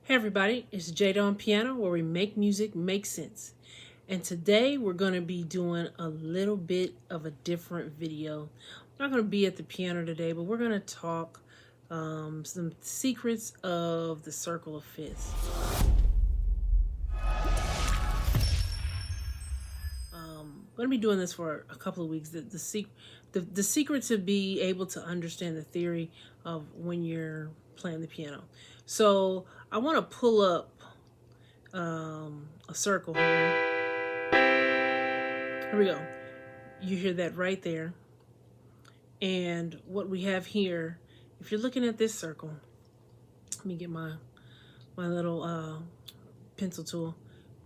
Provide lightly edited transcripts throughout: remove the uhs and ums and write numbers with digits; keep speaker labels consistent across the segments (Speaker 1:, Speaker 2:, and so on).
Speaker 1: Hey everybody, it's Jada on piano, where we make music make sense. And today we're going to be doing a little bit of a different video. I'm not going to be at the piano today, but we're going to talk some secrets of the circle of fifths. I'm going to be doing this for a couple of weeks. The secret to be able to understand the theory of when you're playing the piano. So I want to pull up a circle here. Here we go. You hear that right there. And what we have here, if you're looking at this circle, let me get my little pencil tool.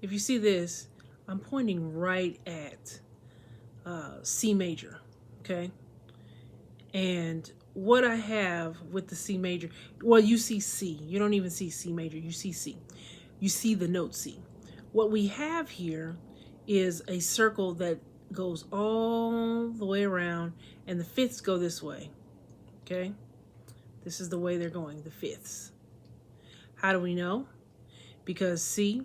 Speaker 1: If you see this, I'm pointing right at C major, okay? And what I have with the C major, well, you see C. You don't even see C major. You see C. You see the note C. What we have here is a circle that goes all the way around, and the fifths go this way, okay? This is the way they're going, the fifths. How do we know? Because C,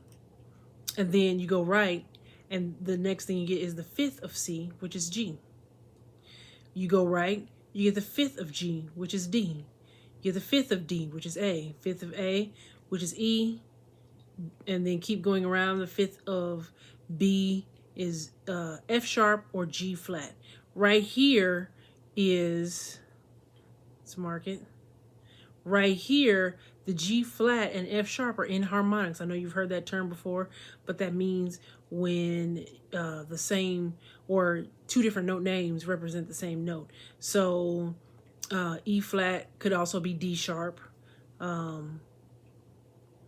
Speaker 1: and then you go right, and the next thing you get is the fifth of C, which is G. You go right, you get the fifth of G, which is D. You get the fifth of D, which is A. Fifth of A, which is E. And then keep going around. The fifth of B is F sharp or G flat. Right here is, let's mark it. Right here, the G flat and F sharp are inharmonics. I know you've heard that term before, but that means when the same or two different note names represent the same note. So E flat could also be D sharp. Let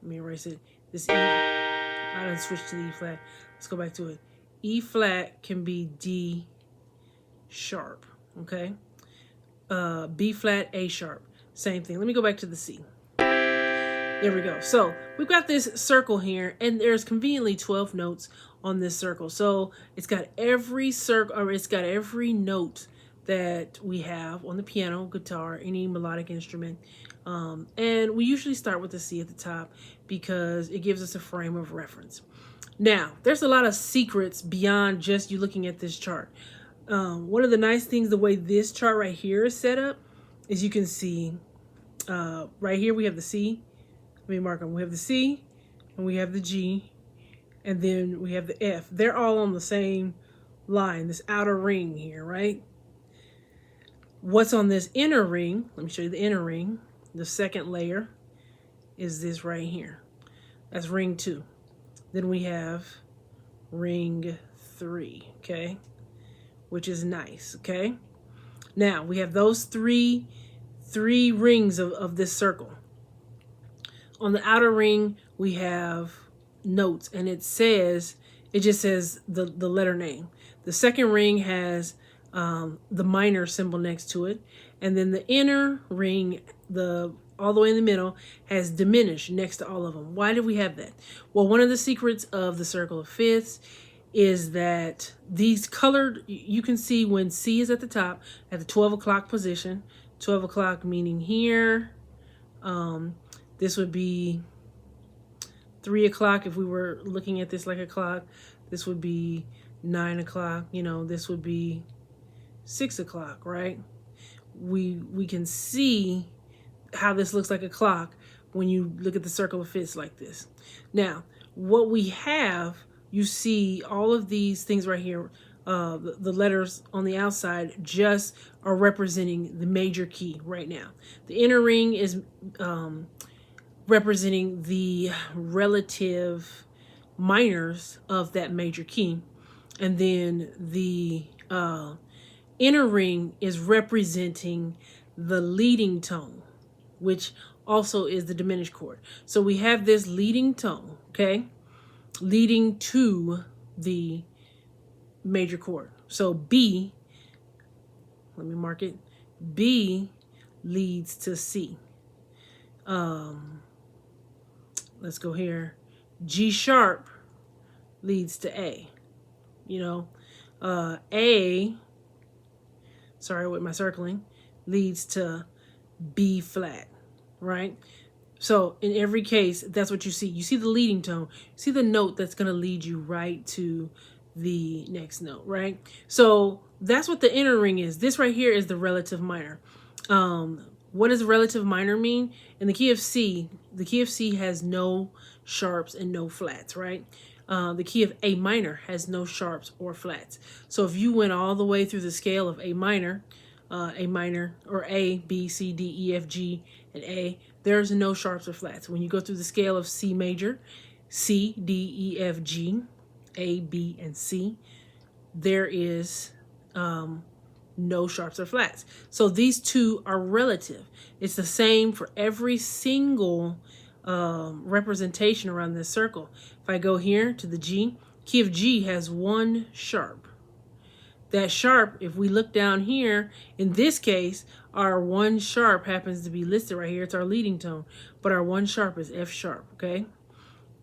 Speaker 1: me erase it. This E, I done switched to the E flat. Let's go back to it. E flat can be D sharp, okay? B flat, A sharp, same thing. Let me go back to the C. There we go. So we've got this circle here, and there's conveniently 12 notes on this circle. So it's got every circle, or it's got every note that we have on the piano, guitar, any melodic instrument. And we usually start with the C at the top because it gives us a frame of reference. Now, there's a lot of secrets beyond just you looking at this chart. One of the nice things, the way this chart right here is set up, is you can see right here we have the C. Let me mark them. We have the C, and we have the G, and then we have the F. They're all on the same line, this outer ring here, right? What's on this inner ring, let me show you the inner ring. The second layer is this right here. That's ring 2. Then we have ring 3, okay? Which is nice, okay? Now, we have those three rings of this circle. On the outer ring, we have notes, and it just says the letter name. The second ring has the minor symbol next to it, and then the inner ring, all the way in the middle, has diminished next to all of them. Why do we have that? Well, one of the secrets of the circle of fifths is that these colored, you can see when C is at the top, at the 12 o'clock position, 12 o'clock meaning here, this would be 3 o'clock if we were looking at this like a clock. This would be 9 o'clock, this would be 6 o'clock, right? We can see how this looks like a clock when you look at the circle of fifths like this. Now, what we have, you see all of these things right here, the letters on the outside just are representing the major key right now. The inner ring is representing the relative minors of that major key. And then the inner ring is representing the leading tone, which also is the diminished chord. So we have this leading tone, okay, leading to the major chord. So B, let me mark it, B leads to C. Let's go here. G sharp leads to A. A, sorry with my circling, leads to B flat, right? So in every case, that's what you see. You see the leading tone. You see the note that's going to lead you right to the next note, right? So that's what the inner ring is. This right here is the relative minor. What does relative minor mean? In the key of C, the key of C has no sharps and no flats, right? The key of A minor has no sharps or flats. So if you went all the way through the scale of A minor, or A, B, C, D, E, F, G, and A, there's no sharps or flats. When you go through the scale of C major, C, D, E, F, G, A, B, and C, there is no sharps or flats. So these two are relative. It's the same for every single representation around this circle. If I go here to the G, key of G has one sharp. That sharp, if we look down here, in this case, our one sharp happens to be listed right here. It's our leading tone, but our one sharp is F sharp, okay?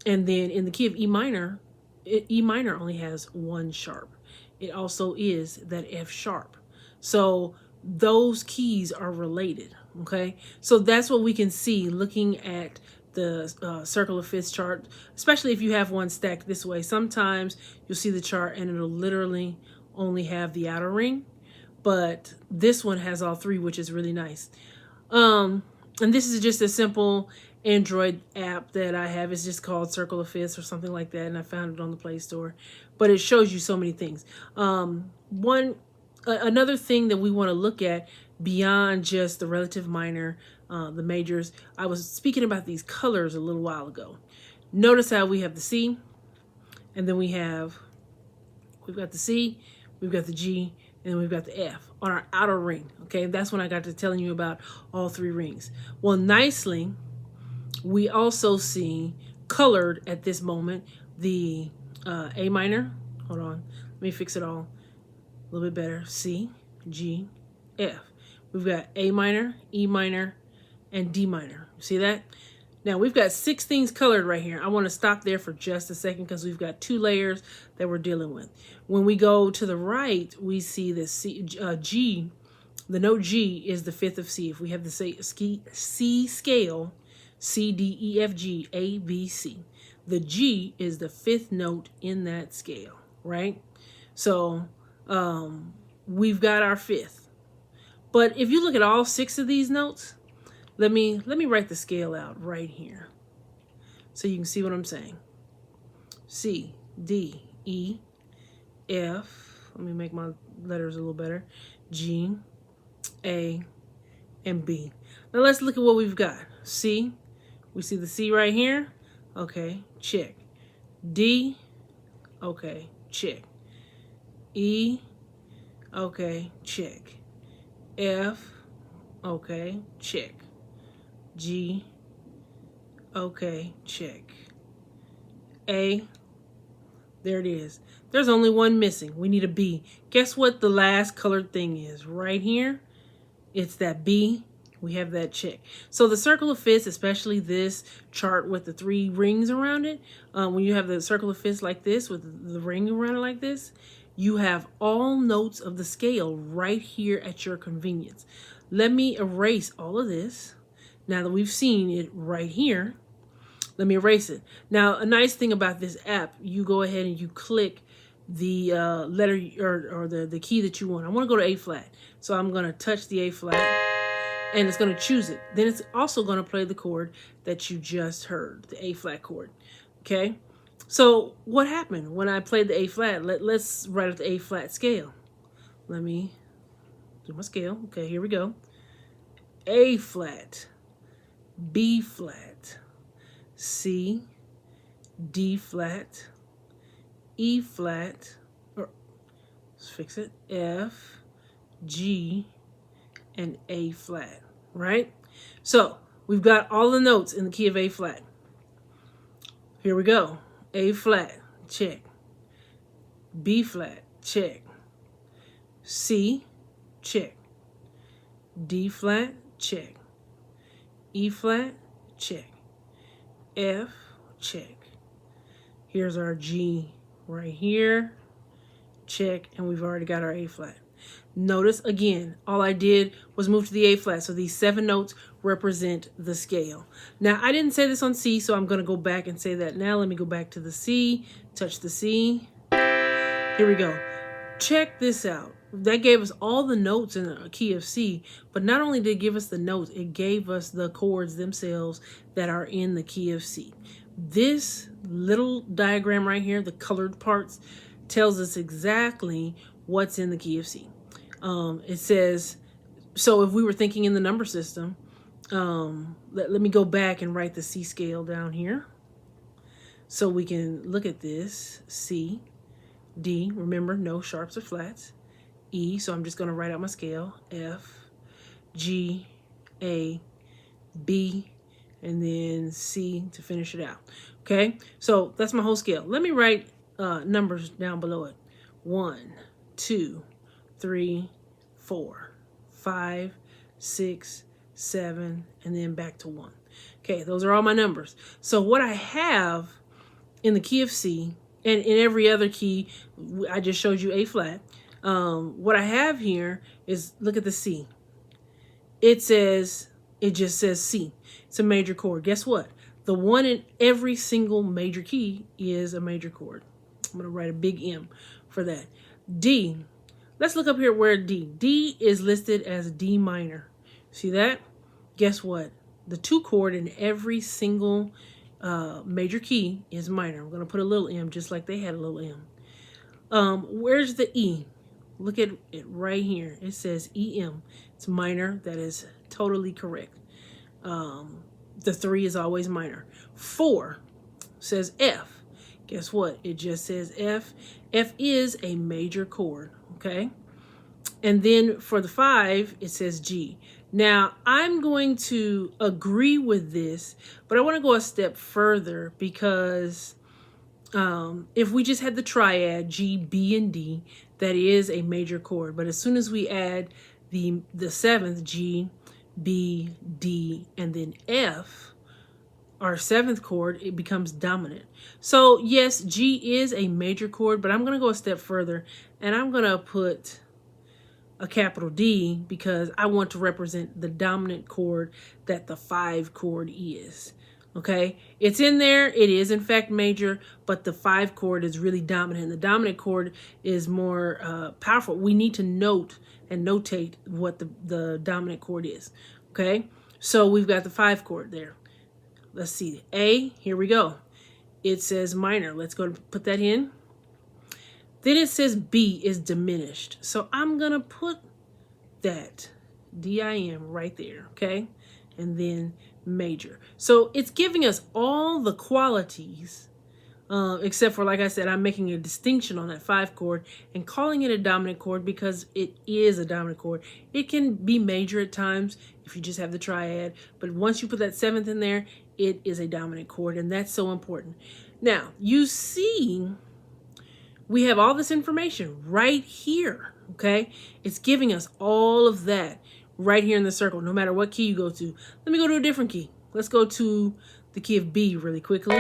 Speaker 1: And then in the key of E minor only has one sharp. It also is that F sharp. So those keys are related, okay? So that's what we can see looking at the circle of fifths chart, especially if you have one stacked this way. Sometimes you'll see the chart and it'll literally only have the outer ring, but this one has all three, which is really nice. And this is just a simple Android app that I have. It's just called Circle of Fifths or something like that, and I found it on the Play Store. But it shows you so many things. Another thing that we want to look at beyond just the relative minor, the majors, I was speaking about these colors a little while ago. Notice how we have the C, and then we've got the C, we've got the G, and then we've got the F on our outer ring. Okay, that's when I got to telling you about all three rings. Well, nicely, we also see colored at this moment the A minor. Hold on, let me fix it all a little bit better. C, G, F. We've got A minor, E minor, and D minor. See that? Now we've got 6 things colored right here. I want to stop there for just a second because we've got 2 layers that we're dealing with. When we go to the right, we see the G. The note G is the fifth of C. If we have the C scale, C, D, E, F, G, A, B, C. The G is the 5th note in that scale, right? So we've got our 5th. But if you look at all 6 of these notes, let me write the scale out right here so you can see what I'm saying. C, D, E, F. Let me make my letters a little better. G, A, and B. Now let's look at what we've got. C, we see the C right here. Okay, check. D, okay, check. E, okay, check. F, okay, check. G, okay, check. A, there it is. There's only one missing. We need a B. Guess what the last colored thing is? Right here, it's that B. We have that check. So the circle of fifths, especially this chart with the 3 rings around it, when you have the circle of fifths like this with the ring around it like this, you have all notes of the scale right here at your convenience. Let me erase all of this. Now that we've seen it right here, let me erase it. Now, a nice thing about this app, you go ahead and you click the letter or the key that you want. I want to go to A flat. So I'm going to touch the A flat and it's going to choose it. Then it's also going to play the chord that you just heard, the A flat chord. Okay. So what happened when I played the A flat? Let's write out the A flat scale. Let me do my scale. Okay, here we go. A flat, B flat, C, D flat, E flat, or let's fix it, F, G, and A flat, right? So we've got all the notes in the key of A flat. Here we go. A flat, check. B flat, check. C, check. D flat, check. E flat, check. F, check. Here's our G right here, check, and we've already got our A flat. Notice again, all I did was move to the A flat. So these 7 notes represent the scale. Now I didn't say this on C, so I'm going to go back and say that now. Let me go back to the C, touch the C. Here we go. Check this out. That gave us all the notes in a key of C, but not only did it give us the notes, it gave us the chords themselves that are in the key of C. This little diagram right here, the colored parts, tells us exactly what's in the key of C. It says, so if we were thinking in the number system, let me go back and write the C scale down here so we can look at this. C, D, remember no sharps or flats. E, so I'm just going to write out my scale. F, G, A, B, and then C to finish it out. Okay, so that's my whole scale. Let me write numbers down below it. 1, 2, 3, 4, 5, 6, 7, and then back to 1. Okay, those are all my numbers. So what I have in the key of C, and in every other key, I just showed you A flat. What I have here is, look at the C. It just says C. It's a major chord. Guess what? The one in every single major key is a major chord. I'm going to write a big M for that. D. Let's look up here where D. D is listed as D minor. See that? Guess what? The 2 chord in every single major key is minor. I'm going to put a little M just like they had a little M. Where's the E? Look at it right here. It says EM. It's minor. That is totally correct. The 3 is always minor. 4 says F. Guess what? It just says F. F is a major chord, okay? And then for the 5, it says G. Now, I'm going to agree with this, but I want to go a step further because if we just had the triad G, B, and D, that is a major chord. But as soon as we add the 7th, G, B, D, and then F, our 7th chord, it becomes dominant. So yes, G is a major chord, but I'm going to go a step further and I'm going to put a capital D because I want to represent the dominant chord that the 5 chord is. Okay, it's in there. It is in fact major, but the 5 chord is really dominant. The dominant chord is more powerful. We need to note and notate what the dominant chord is. Okay, so we've got the 5 chord there. Let's see. A, here we go. It says minor. Let's go and put that in. Then it says B is diminished. So I'm going to put that D-I-M right there, okay? And then major. So it's giving us all the qualities, except for, like I said, I'm making a distinction on that 5 chord and calling it a dominant chord because it is a dominant chord. It can be major at times if you just have the triad, but once you put that 7th in there, it is a dominant chord, and that's so important. Now, you see, we have all this information right here, okay? It's giving us all of that right here in the circle, no matter what key you go to. Let me go to a different key. Let's go to the key of B really quickly.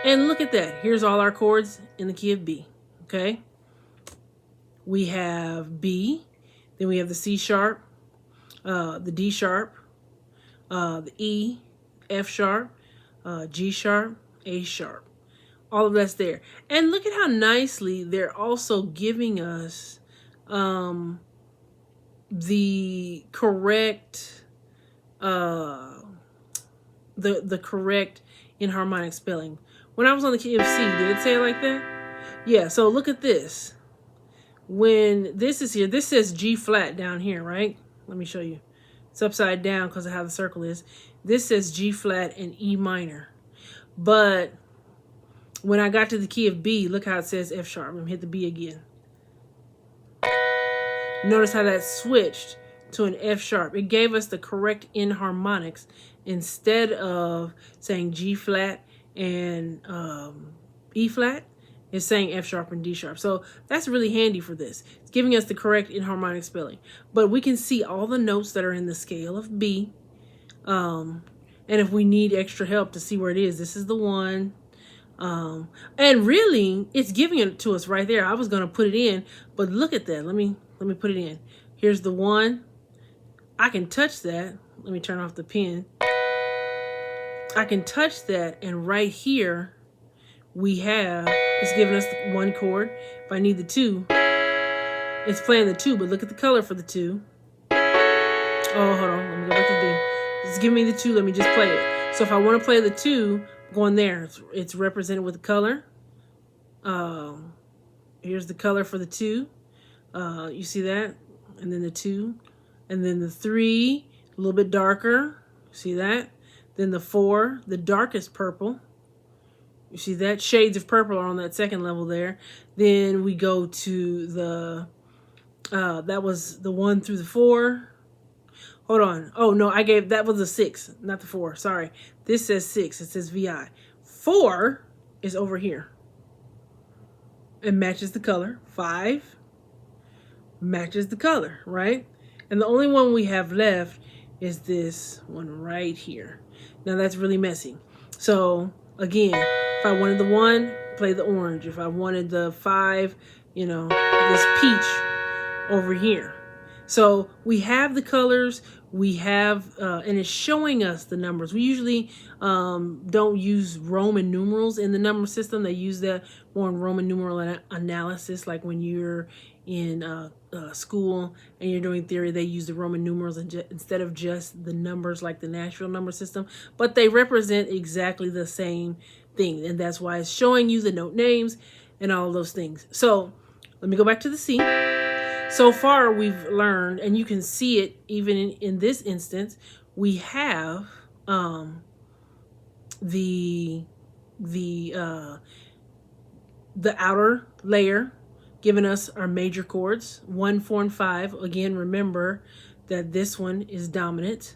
Speaker 1: And look at that. Here's all our chords in the key of B, okay? We have B, then we have the C sharp, the D sharp, the E, F sharp, G sharp, A sharp. All of that's there. And look at how nicely they're also giving us the correct the correct enharmonic spelling. When I was on the key of C, did it say it like that? Yeah, so look at this. When this is here, this says G flat down here, right? Let me show you. It's upside down because of how the circle is. This says G flat and E minor. But when I got to the key of B, look how it says F sharp. I'm going to hit the B again. Notice how that switched to an F sharp. It gave us the correct enharmonics instead of saying G flat and E flat. It's saying F sharp and D sharp. So that's really handy for this. It's giving us the correct enharmonic spelling. But we can see all the notes that are in the scale of B. And if we need extra help to see where it is, this is the one. And really, it's giving it to us right there. I was going to put it in, but look at that. Let me Let me put it in. Here's the 1. I can touch that. Let me turn off the pen. I can touch that, and right here we have, it's giving us 1 chord. If I need the 2, it's playing the 2, but look at the color for the 2. Oh, hold on, let me go back to D. It's giving me the 2, let me just play it. So if I want to play the 2, going there, it's represented with the color. Here's the color for the 2. You see that? And then the 2. And then the 3, a little bit darker. See that? Then the 4, the darkest purple. You see that? Shades of purple are on that second level there. Then we go to the, that was the 1 through the 4. Hold on. Oh, no, that was a 6, not the 4. Sorry. This says 6. It says VI. 4 is over here. It matches the color. 5 matches the color, right? And the only one we have left is this one right here. Now that's really messy. So again, if I wanted the 1, play the orange. If I wanted the 5, you know, this peach over here. So we have the colors, we have, and it's showing us the numbers. We usually don't use Roman numerals in the number system. They use that more in Roman numeral analysis, like when you're in school and you're doing theory, they use the Roman numerals instead of just the numbers like the natural number system, but they represent exactly the same thing, and that's why it's showing you the note names and all of those things. So let me go back to the C. So far we've learned, and you can see it even in this instance, we have the outer layer giving us our major chords, 1, 4, and 5. Again, remember that this one is dominant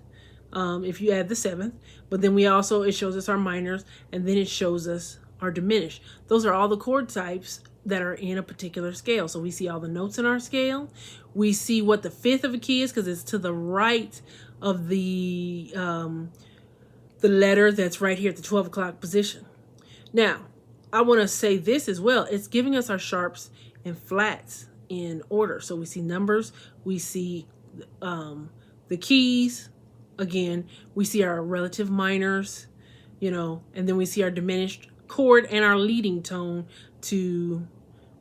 Speaker 1: if you add the 7th. But then we also, it shows us our minors, and then it shows us our diminished. Those are all the chord types that are in a particular scale. So we see all the notes in our scale. We see what the 5th of a key is because it's to the right of the letter that's right here at the 12 o'clock position. Now, I want to say this as well. It's giving us our sharps and flats in order. So we see numbers, we see the keys, again, we see our relative minors, you know, and then we see our diminished chord and our leading tone to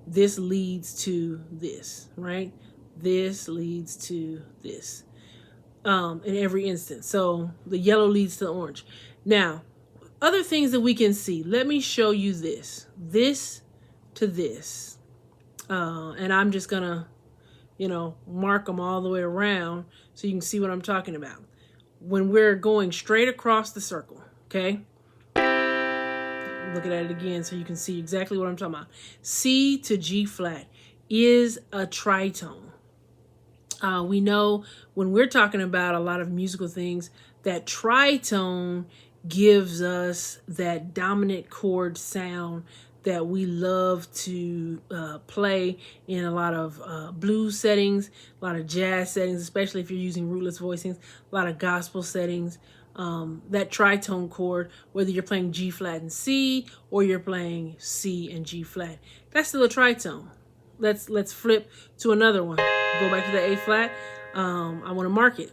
Speaker 1: this leads to this, right? This leads to this in every instance. So the yellow leads to the orange. Now, other things that we can see, let me show you this to this. And I'm just gonna, you know, mark them all the way around so you can see what I'm talking about. When we're going straight across the circle, okay? Looking at it again so you can see exactly what I'm talking about. C to G flat is a tritone. We know when we're talking about a lot of musical things that tritone gives us that dominant chord sound that we love to play in a lot of blues settings, a lot of jazz settings, especially if you're using rootless voicings, a lot of gospel settings. That tritone chord, whether you're playing G flat and C or you're playing C and G flat, that's still a tritone. Let's flip to another one. Go back to the A flat. I want to mark it.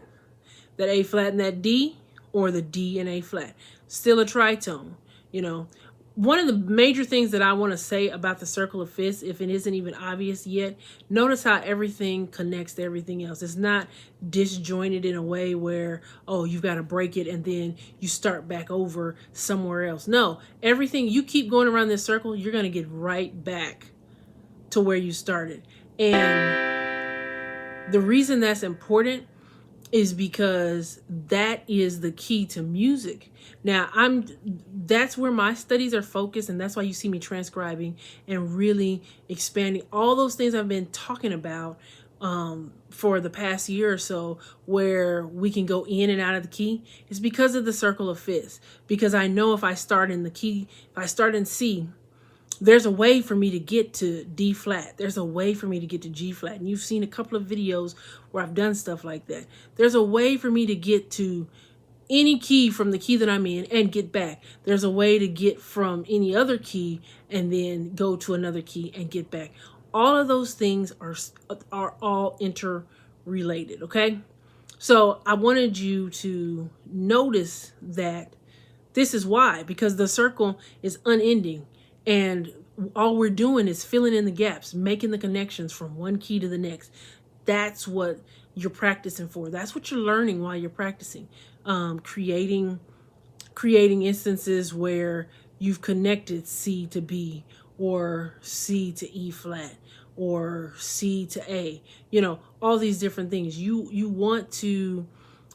Speaker 1: That A flat and that D, or the D and A flat. Still a tritone. You know, one of the major things that I want to say about the circle of fifths, if it isn't even obvious yet, notice how everything connects to everything else. It's not disjointed in a way where, oh, you've got to break it and then you start back over somewhere else. No, everything, you keep going around this circle, you're going to get right back to where you started. And the reason that's important is because that is the key to music. Now, that's where my studies are focused, and that's why you see me transcribing and really expanding all those things I've been talking about for the past year or so, where we can go in and out of the key. It's because of the circle of fifths. Because I know if I start in the key, if I start in C, there's a way for me to get to D flat. There's a way for me to get to G flat. And you've seen a couple of videos where I've done stuff like that. There's a way for me to get to any key from the key that I'm in and get back. There's a way to get from any other key and then go to another key and get back. all of those things are all interrelated, okay? So I wanted you to notice that this is why, because the circle is unending, and all we're doing is filling in the gaps, making the connections from one key to the next. That's what you're practicing for. That's what you're learning while you're practicing. Creating instances where you've connected C to B, or C to E flat, or C to A, you know, all these different things. You want to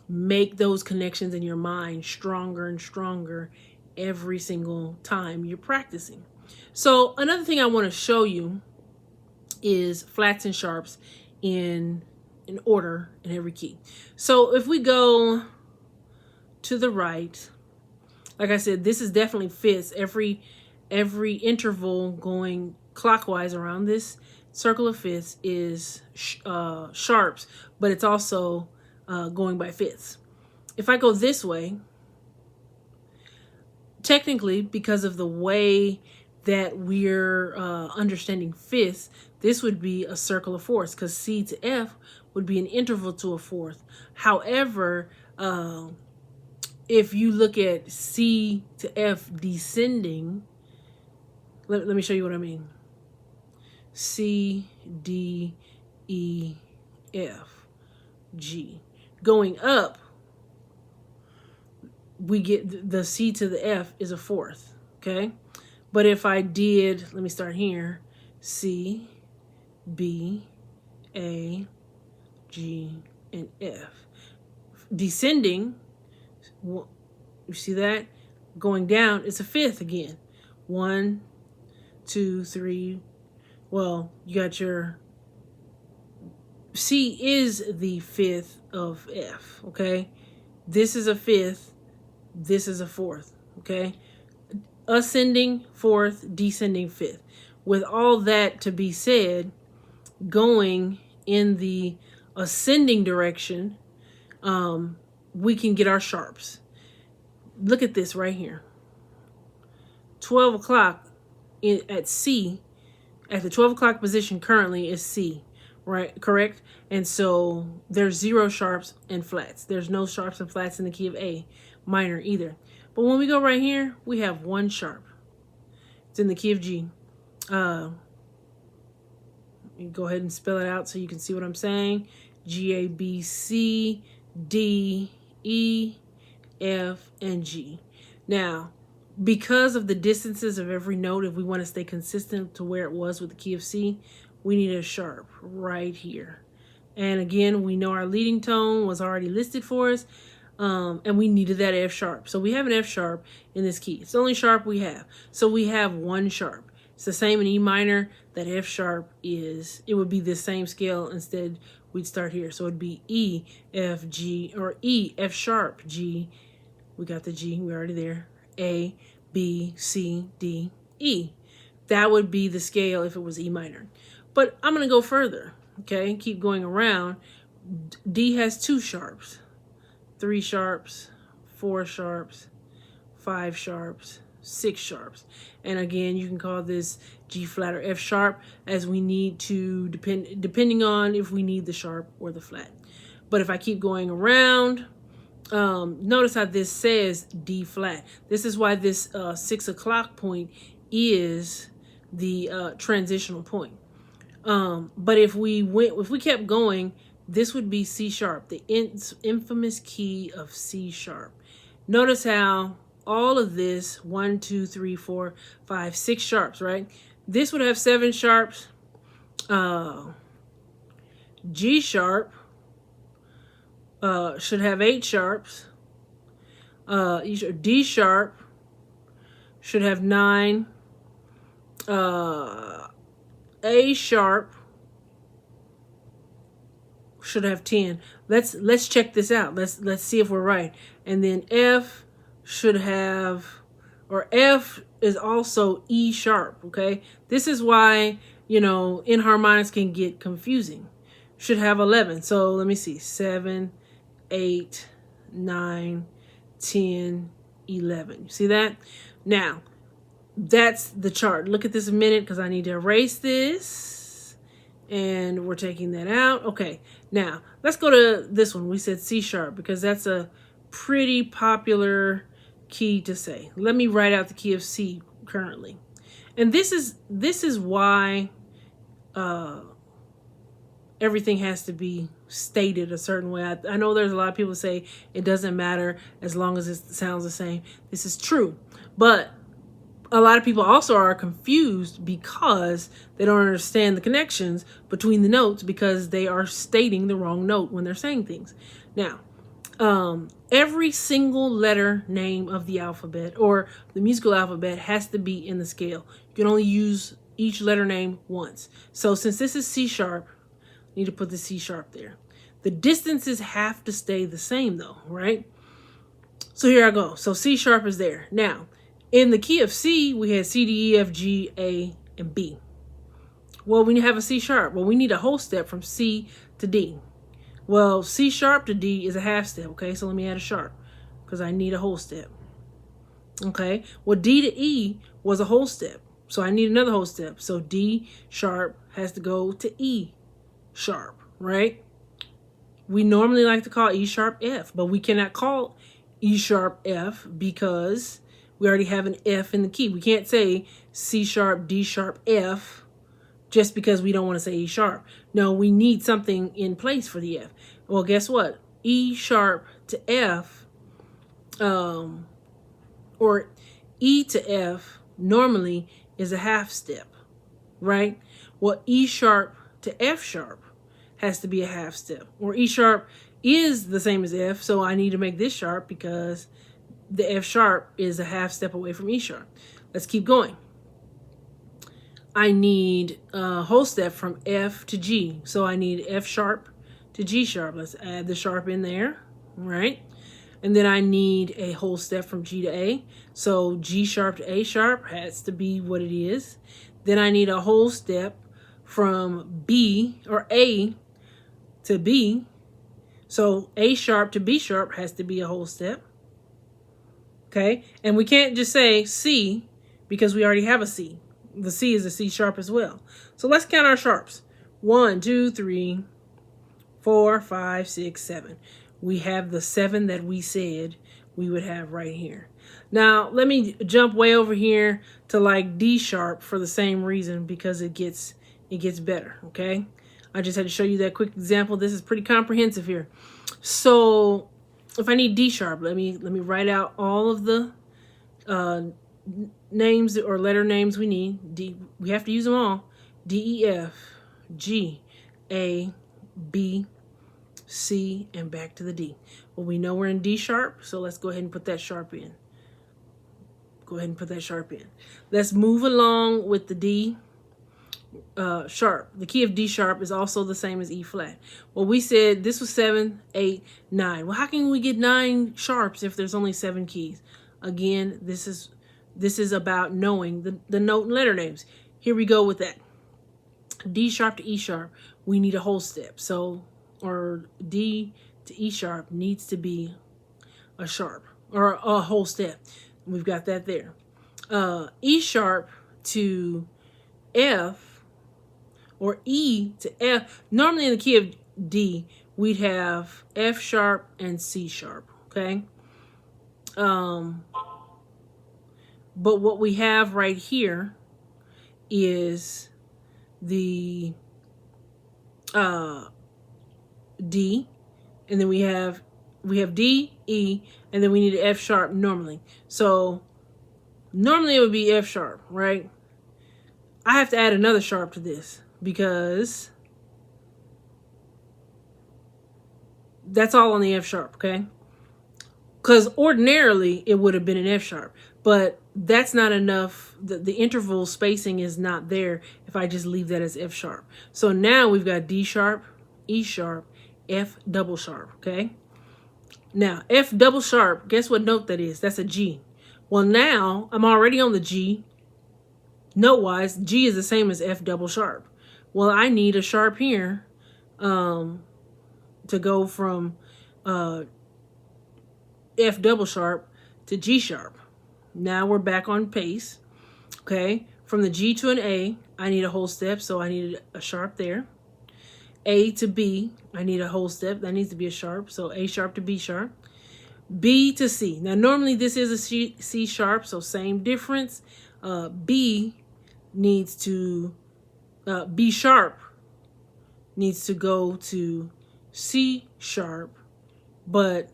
Speaker 1: make those connections in your mind stronger and stronger every single time you're practicing. So another thing I want to show you is flats and sharps in order in every key. So if we go to the right, like I said, this is definitely fifths. Every interval going clockwise around this circle of fifths is sharps, but it's also going by fifths. If I go this way, technically, because of the way that we're understanding fifths, this would be a circle of fourths, because C to F would be an interval to a fourth. However, if you look at C to F descending, let me show you what I mean. C, D, E, F, G. Going up, we get the C to the F is a fourth, okay? But if I did, let me start here, C, B, A, G, and F. Descending, you see that? Going down, it's a fifth again. 1, 2, 3. Well, you got your C is the fifth of F, okay? This is a fifth, this is a fourth, okay? Ascending fourth, descending fifth. With all that to be said, going in the ascending direction, we can get our sharps. Look at this right here. 12 o'clock at C, at the 12 o'clock position currently is C, right? Correct? And so there's 0 sharps and flats. There's no sharps and flats in the key of A minor either. But when we go right here, we have 1 sharp. It's in the key of G. Go ahead and spell it out so you can see what I'm saying. G, A, B, C, D, E, F, and G. Now, because of the distances of every note, if we want to stay consistent to where it was with the key of C, we need a sharp right here. And again, we know our leading tone was already listed for us, and we needed that F sharp. So we have an F sharp in this key. It's the only sharp we have. So we have 1 sharp. It's the same in E minor. That F sharp is, it would be the same scale. Instead, we'd start here. So it'd be E, F, G, or E, F sharp, G. We got the G, we're already there. A, B, C, D, E. That would be the scale if it was E minor. But I'm going to go further, okay? Keep going around. D has 2 sharps, 3 sharps, 4 sharps, 5 sharps, 6 sharps. And again, you can call this G flat or F sharp as we need to, depending on if we need the sharp or the flat. But if I keep going around, notice how this says D flat. This is why this 6 o'clock point is the transitional point. But if we kept going, this would be C sharp, the infamous key of C sharp. Notice how all of this 1, 2, 3, 4, 5, 6 sharps, right? This would have 7 sharps. G sharp should have 8 sharps. D sharp should have 9. A sharp should have 10. Let's check this out. Let's see if we're right. And then F should have, or F is also E sharp, okay? This is why, you know, Enharmonics can get confusing. Should have 11. So let me see. 7, 8, 9, 10, 11. You see that? Now, that's the chart. Look at this a minute because I need to erase this. and we're taking that out. Okay, now let's go to this one. We said C sharp because that's a pretty popular key to say. Let me write out the key of C currently. And this is why everything has to be stated a certain way. I know there's a lot of people say it doesn't matter as long as it sounds the same. This is true. But a lot of people also are confused because they don't understand the connections between the notes because they are stating the wrong note when they're saying things. Now, every single letter name of the alphabet or the musical alphabet has to be in the scale. You can only use each letter name once. So since this is C sharp, you need to put the C sharp there. The distances have to stay the same though, right? So here I go. So C sharp is there. Now, in the key of C, we had C, D, E, F, G, A, and B. Well, we have a C sharp. Well, we need a whole step from C to D. Well, C sharp to D is a half step, okay? So let me add a sharp because I need a whole step. Okay, well, D to E was a whole step. So I need another whole step. So D sharp has to go to E sharp, right? We normally like to call E sharp F, but we cannot call E sharp F because we already have an F in the key. We can't say C sharp, D sharp, F just because we don't want to say E sharp. No, we need something in place for the F. Well, guess what? E sharp to F, or E to F normally is a half step, right? Well, E sharp to F sharp has to be a half step. Or E sharp is the same as F, so I need to make this sharp because the F sharp is a half step away from E sharp. Let's keep going. I need a whole step from F to G. So I need F sharp to G sharp. Let's add the sharp in there, right? And then I need a whole step from G to A. So G sharp to A sharp has to be what it is. Then I need a whole step from B or A to B. So A sharp to B sharp has to be a whole step. Okay, and we can't just say C because we already have a C. The C is a C sharp as well. So let's count our sharps. 1, 2, 3, 4, 5, 6, 7. We have the 7 that we said we would have right here. Now, let me jump way over here to like D sharp for the same reason because it gets better, okay? I just had to show you that quick example. This is pretty comprehensive here. So if I need D sharp, let me write out all of the names or letter names we need. D, we have to use them all. D, E, F, G, A, B, C, and back to the D. Well, we know we're in D sharp, so let's go ahead and put that sharp in. Go ahead and put that sharp in. Let's move along with the D sharp. The key of D sharp is also the same as E flat. Well, we said this was 7, 8, 9. Well, how can we get 9 sharps if there's only 7 keys? Again, this is about knowing the note and letter names. Here we go with that. D sharp to E sharp, we need a whole step. So, or D to E sharp needs to be a sharp or a whole step. We've got that there. E sharp to F or E to F. Normally in the key of D, we'd have F sharp and C sharp, okay? But what we have right here is the D, and then we have D, E, and then we need an F sharp normally. So normally it would be F sharp, right? I have to add another sharp to this because that's all on the F sharp, okay? Because ordinarily it would have been an F sharp, but that's not enough. The interval spacing is not there if I just leave that as F sharp. So now we've got D sharp, E sharp, F double sharp, okay? Now, F double sharp, guess what note that is? That's a G. Well, now I'm already on the G. Note-wise, G is the same as F double sharp. Well, I need a sharp here to go from F double sharp to G sharp. Now we're back on pace, okay? From the G to an A, I need a whole step, so I need a sharp there. A to B, I need a whole step. That needs to be a sharp. So A sharp to B sharp. B to C. Now, normally this is a C sharp, so same difference. B needs to, B sharp needs to go to C sharp, but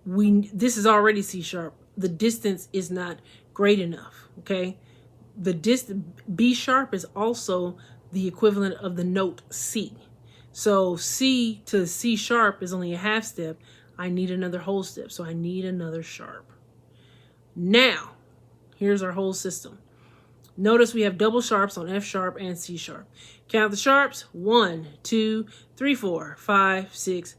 Speaker 1: this is already C sharp. The distance is not great enough, okay? B sharp is also the equivalent of the note C. So C to C sharp is only a half step. I need another whole step, so I need another sharp. Now, here's our whole system. Notice we have double sharps on F sharp and C sharp. Count the sharps. 1, 2, 3, 4, 5, 6,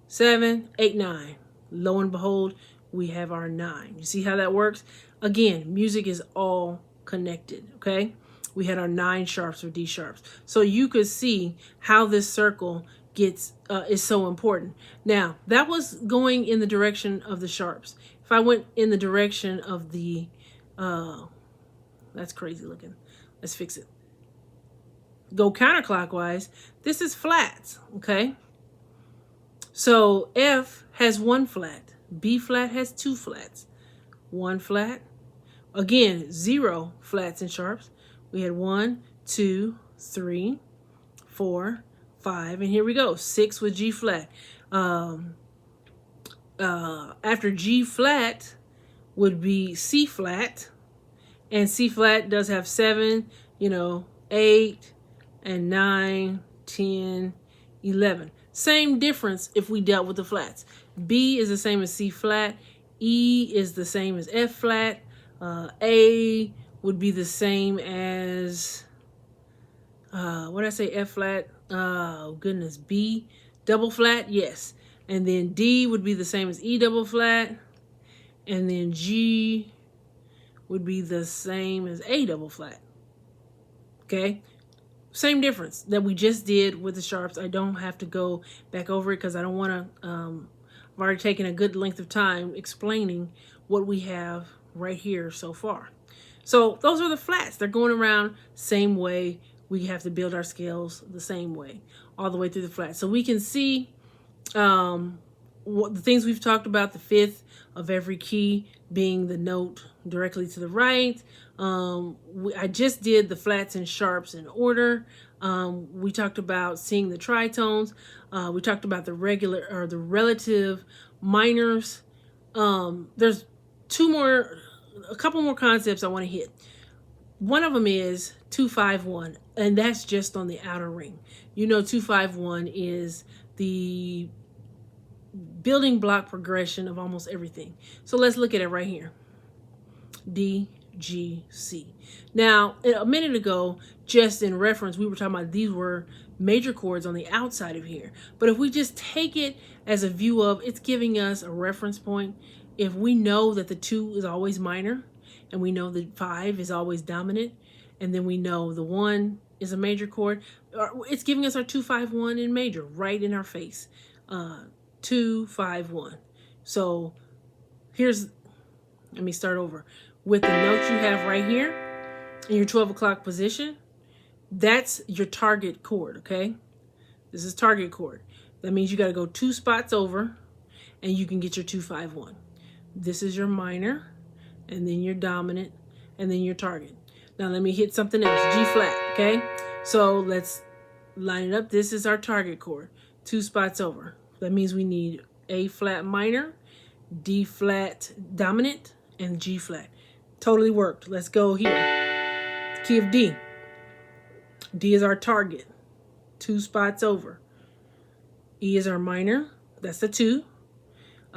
Speaker 1: 7, 8, 9. Lo and behold, we have our 9. You see how that works? Again, music is all connected, okay? We had our 9 sharps or D sharps. So you could see how this circle gets is so important. Now, that was going in the direction of the sharps. If I went in the direction of the, that's crazy looking. Let's fix it. Go counterclockwise. This is flats, okay? So F has 1 flat. B flat has 2 flats. 1 flat. Again, 0 flats and sharps. We had 1, 2, 3, 4, 5, and here we go. 6 with G flat. After G flat would be C flat, and C flat does have 7, 8, and 9, 10, 11. Same difference if we dealt with the flats. B is the same as C flat. E is the same as F flat. A would be the same as, what did I say, F flat? Oh, goodness, B double flat, yes. And then D would be the same as E double flat. And then G would be the same as A double flat. Okay? Same difference that we just did with the sharps. I don't have to go back over it because I don't want to, I've already taken a good length of time explaining what we have right here so far. So those are the flats. They're going around same way. We have to build our scales the same way, all the way through the flats. So we can see what the things we've talked about, the fifth of every key being the note directly to the right. I just did the flats and sharps in order. We talked about seeing the tritones. We talked about the regular or the relative minors. There's a couple more concepts I want to hit. One of them is 2-5-1, and that's just on the outer ring. 2-5-1 is the building block progression of almost everything. So let's look at it right here. D, G, C. Now, a minute ago, just in reference, we were talking about these were major chords on the outside of here. But if we just take it as a view of, it's giving us a reference point. If we know that the 2 is always minor, and we know the 5 is always dominant, and then we know the 1 is a major chord, it's giving us our 2-5-1 in major right in our face. 2-5-1. So let me start over. With the notes you have right here in your 12 o'clock position, that's your target chord, okay? This is target chord. That means you got to go 2 spots over and you can get your 2-5-1. This is your minor, and then your dominant, and then your target. Now let me hit something else, G flat, okay? So let's line it up. This is our target chord, 2 spots over. That means we need A flat minor, D flat dominant, and G flat. Totally worked. Let's go here. Key of D. D is our target, 2 spots over. E is our minor, that's the 2.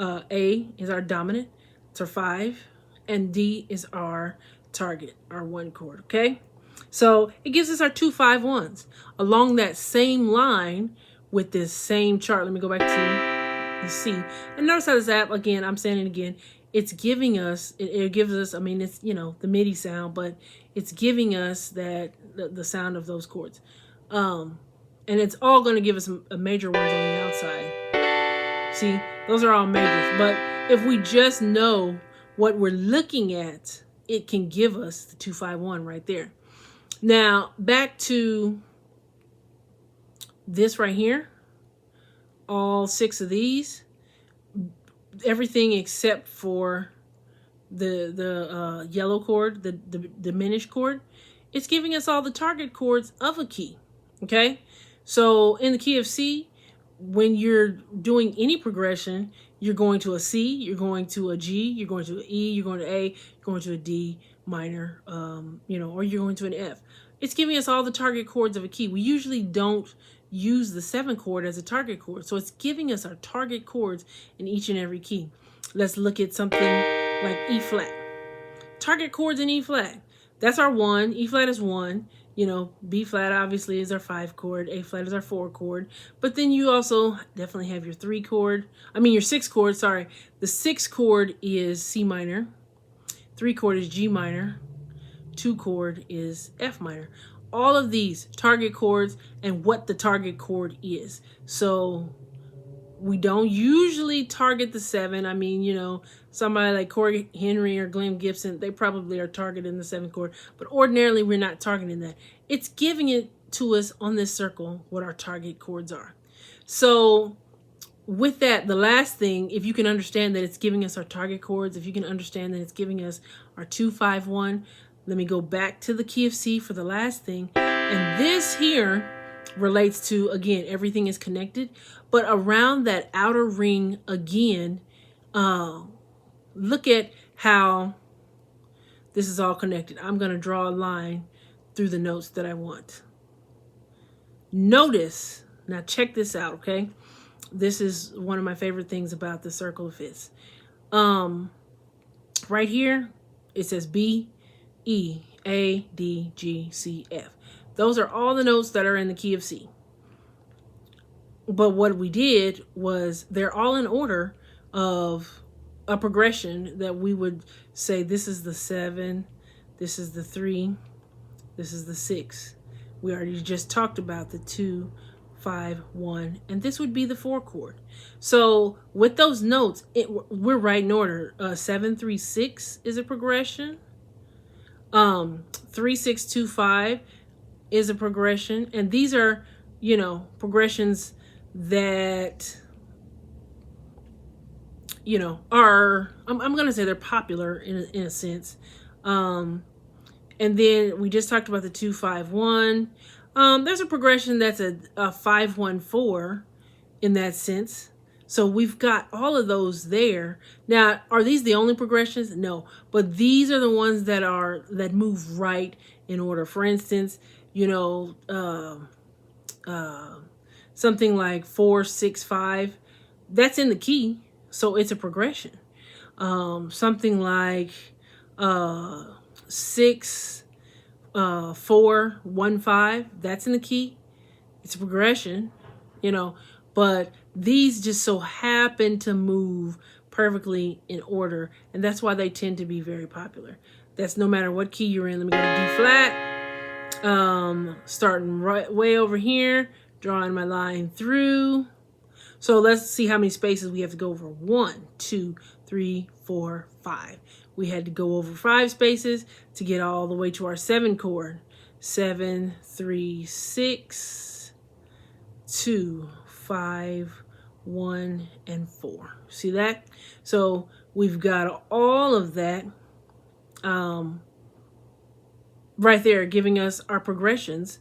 Speaker 1: A is our dominant, it's our 5. And D is our target, our 1 chord, okay? So it gives us our 2-5-1s along that same line with this same chart. Let me go back to the C. And notice how this app, again, I'm saying it again, it's giving us, it gives us, I mean, it's, the MIDI sound, but it's giving us that, the sound of those chords. And it's all going to give us a major ones on the outside. See, those are all majors. But if we just know what we're looking at, it can give us the 2-5-1 right there. Now, back to this right here, all 6 of these, everything except for the yellow chord, the diminished chord, it's giving us all the target chords of a key. Okay, so in the key of C, when you're doing any progression, you're going to a C, you're going to a G, you're going to an E, you're going to A, you're going to a D minor, or you're going to an F. It's giving us all the target chords of a key. We usually don't use the 7 chord as a target chord, so it's giving us our target chords in each and every key. Let's look at something like E flat. Target chords in E flat. That's our 1. E flat is 1. B flat obviously is our 5 chord. A flat is our 4 chord. But then you also definitely have your 3 chord. Your 6 chord, sorry. The 6 chord is C minor. 3 chord is G minor. 2 chord is F minor. All of these target chords and what the target chord is. So we don't usually target the 7. Somebody like Corey Henry or Glenn Gibson, they probably are targeting the 7th chord, but ordinarily we're not targeting that. It's giving it to us on this circle what our target chords are. So with that, the last thing, if you can understand that it's giving us our target chords, if you can understand that it's giving us our 2, 5, 1, let me go back to the key of C for the last thing. And this here relates to, again, everything is connected, but around that outer ring again, look at how this is all connected. I'm going to draw a line through the notes that I want. Notice, now check this out, okay? This is one of my favorite things about the circle of fifths. Right here, it says B, E, A, D, G, C, F. Those are all the notes that are in the key of C. But what we did was they're all in order of a progression that we would say this is the 7, this is the 3, this is the 6. We already just talked about the 2, 5, 1, and this would be the 4 chord. So with those notes, we're right in order. 7, 3, 6 is a progression. 3, 6, 2, 5 is a progression, and these are, progressions that, are, I'm going to say they're popular in a sense. And then we just talked about the 2, 5, 1. There's a progression that's a 5, 1, 4 in that sense. So we've got all of those there. Now, are these the only progressions? No, but these are the ones that move right in order. For instance, something like 4, 6, 5, that's in the key, so it's a progression. Something like 6, 4, 1, 5, that's in the key, it's a progression, but these just so happen to move perfectly in order, and that's why they tend to be very popular. That's no matter what key you're in. Let me go to D flat, starting right way over here, drawing my line through. So let's see how many spaces we have to go over. 1, 2, 3, 4, 5. We had to go over 5 spaces to get all the way to our 7 chord. 7, 3, 6, 2, 5, 1, and 4. See that? So we've got all of that right there, giving us our progressions,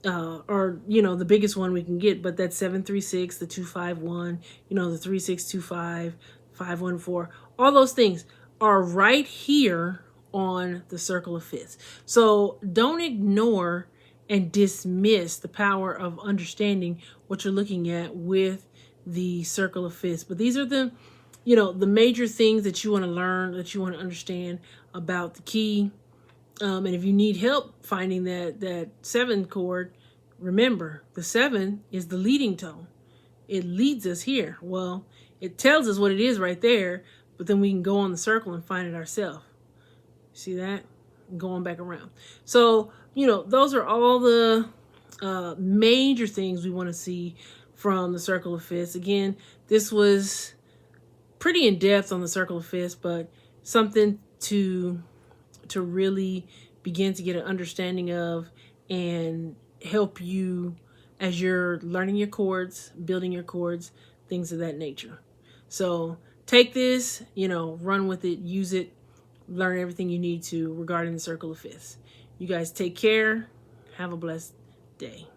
Speaker 1: or the biggest one we can get. But that's 7, 3, 6, the 2, 5, 1, the 3, 6, 2, 5, 5, 1, 4. All those things are right here on the circle of fifths. So don't ignore and dismiss the power of understanding what you're looking at with the circle of fifths. But these are the major things that you want to learn, that you want to understand about the key. And if you need help finding that 7 chord, remember the 7 is the leading tone. It leads us here. Well, it tells us what it is right there, but then we can go on the circle and find it ourselves. See that? Going back around. So, those are all the major things we want to see from the circle of fifths. Again, this was pretty in depth on the circle of fifths, but something to really begin to get an understanding of and help you as you're learning your chords, building your chords, things of that nature. So take this, run with it, use it, learn everything you need to regarding the circle of fifths. You guys take care. Have a blessed day.